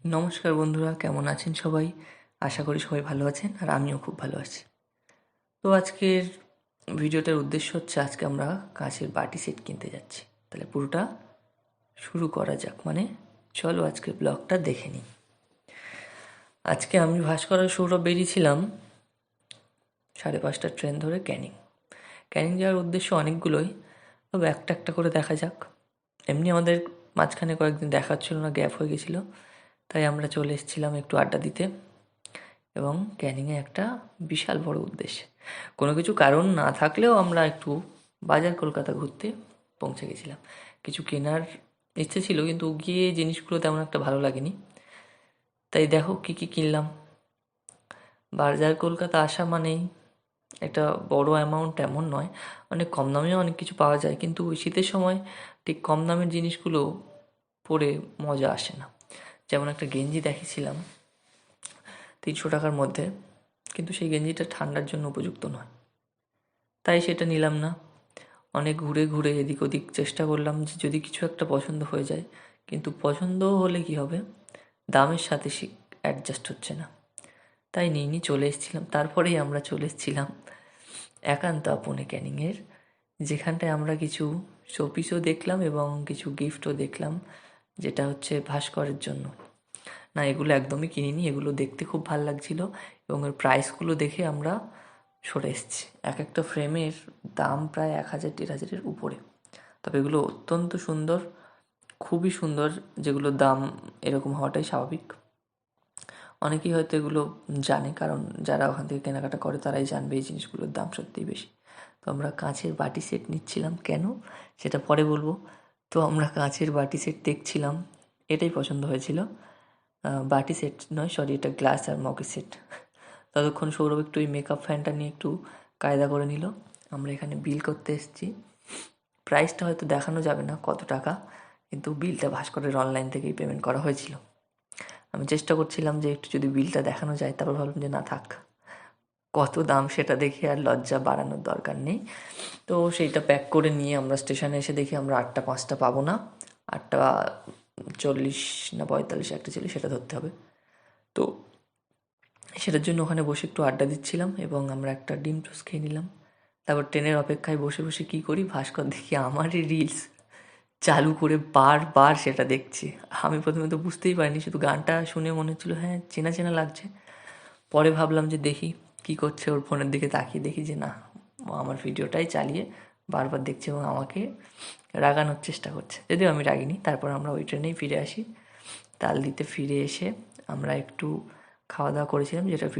নমস্কার বন্ধুরা, কেমন আছেন সবাই? আশা করি সবাই ভালো আছেন আর আমিও খুব ভালো আছি। তো আজকের ভিডিওটার উদ্দেশ্য হচ্ছে আজকে আমরা কাঁচের বাটি সেট কিনতে যাচ্ছি। তাহলে পুরোটা শুরু করা যাক, চলো আজকের ব্লগটা দেখে নিই। আজকে আমি ভাস্কর আর সৌরভ বেরিয়েছিলাম 5:30টার ট্রেন ধরে ক্যানিং যাওয়ার উদ্দেশ্য অনেকগুলোই, তবে একটা একটা করে দেখা যাক। এমনি আমাদের মাঝখানে কয়েকদিন দেখা হচ্ছিল না, গ্যাপ হয়ে গেছিলো, তাই আমরা চলে এসেছিলাম একটু আড্ডা দিতে এবং ক্যানিংয়ে একটা বিশাল বড় উদ্দেশ্যে। কোনো কিছু কারণ না থাকলেও আমরা একটু বাজার কলকাতা ঘুরতে পৌঁছে গেছিলাম। কিছু কেনার ইচ্ছে ছিল, কিন্তু গিয়ে জিনিসগুলো তেমন একটা ভালো লাগেনি। তাই দেখো কী কী কিনলাম। বাজার কলকাতা আসা মানেই একটা বড় অ্যামাউন্ট এমন নয়, অনেক কম দামেও অনেক কিছু পাওয়া যায়, কিন্তু ওই শীতের সময় ঠিক কম দামের জিনিসগুলো পরে মজা আসে না। যেমন একটা গেঞ্জি দেখেছিলাম 300 টাকার মধ্যে, কিন্তু সেই গেঞ্জিটা ঠান্ডার জন্য উপযুক্ত নয়, তাই সেটা নিলাম না। অনেক ঘুরে ঘুরে এদিক ওদিক চেষ্টা করলাম যে যদি কিছু একটা পছন্দ হয়ে যায়, কিন্তু পছন্দ হলে কি হবে, দামের সাথে অ্যাডজাস্ট হচ্ছে না, তাই নিয়ে চলে এসেছিলাম। তারপরেই আমরা চলে এসেছিলাম একান্ত আপনে ক্যানিংয়ের, যেখানটায় আমরা কিছু শোপিসও দেখলাম এবং কিছু গিফটও দেখলাম, যেটা হচ্ছে ভাস্করের জন্য। না, এগুলো একদমই কিনিনি, এগুলো দেখতে খুব ভালো লাগছিল এবং এর প্রাইসগুলো দেখে আমরা সরে এসেছি। এক একটা ফ্রেমের দাম প্রায় 1,000-1,500-এর উপরে, তবে এগুলো অত্যন্ত সুন্দর, খুবই সুন্দর, যেগুলোর দাম এরকম হওয়াটাই স্বাভাবিক। অনেকেই হয়তো এগুলো জানে, কারণ যারা ওখান থেকে কেনাকাটা করে তারাই জানবে এই জিনিসগুলোর দাম সত্যিই বেশি। তো আমরা কাঁচের বাটি সেট নিচ্ছিলাম, কেন সেটা পরে বলবো। তো আমরা কাঁচের বাটি সেট দেখছিলাম, এটাই পছন্দ হয়েছিল। বাটি সেট নয়, সরি, এটা গ্লাস আর মগের সেট। ততক্ষণ সৌরভ একটু ওই মেকআপ ফ্যানটা নিয়ে একটু কায়দা করে নিল। আমরা এখানে বিল করতে এসেছি। প্রাইসটা হয়তো দেখানো যাবে না কত টাকা, কিন্তু বিলটা ভাস্করের অনলাইন থেকেই পেমেন্ট করা হয়েছিল। আমি চেষ্টা করছিলাম যে একটু যদি বিলটা দেখানো যায়, তারপর ভাবলাম যে না থাক, কত দাম সেটা দেখে আর লজ্জা বাড়ানোর দরকার নেই। তো সেইটা প্যাক করে নিয়ে আমরা স্টেশনে এসে দেখি আমরা 8:05 পাবো না, 8:40 না 45 একটা ছিল, সেটা ধরতে হবে। তো সেটার জন্য ওখানে বসে একটু আড্ডা দিচ্ছিলাম এবং আমরা একটা ডিম টোস্ট খেয়ে নিলাম। তারপর ট্রেনের অপেক্ষায় বসে বসে কী করি, ভাস্কর দেখি আমারই রিলস চালু করে বারবার সেটা দেখছি। আমি প্রথমে তো বুঝতেই পারিনি, শুধু গানটা শুনে মনে হচ্ছিলো হ্যাঁ চেনা চেনা লাগছে। পরে ভাবলাম যে দেখি কী করছে, ওর ফোনের দিকে তাকিয়ে দেখি যে না, ও আমার ভিডিওটাই চালিয়ে বারবার দেখছে এবং আমাকে রাগানোর চেষ্টা করছে, যদিও আমি রাগিনি। তারপর আমরা ওই ট্রেনেই ফিরে আসি। তালদিতে ফিরে এসে আমরা একটু খাওয়া দাওয়া করেছিলাম, যেটা ভিডিও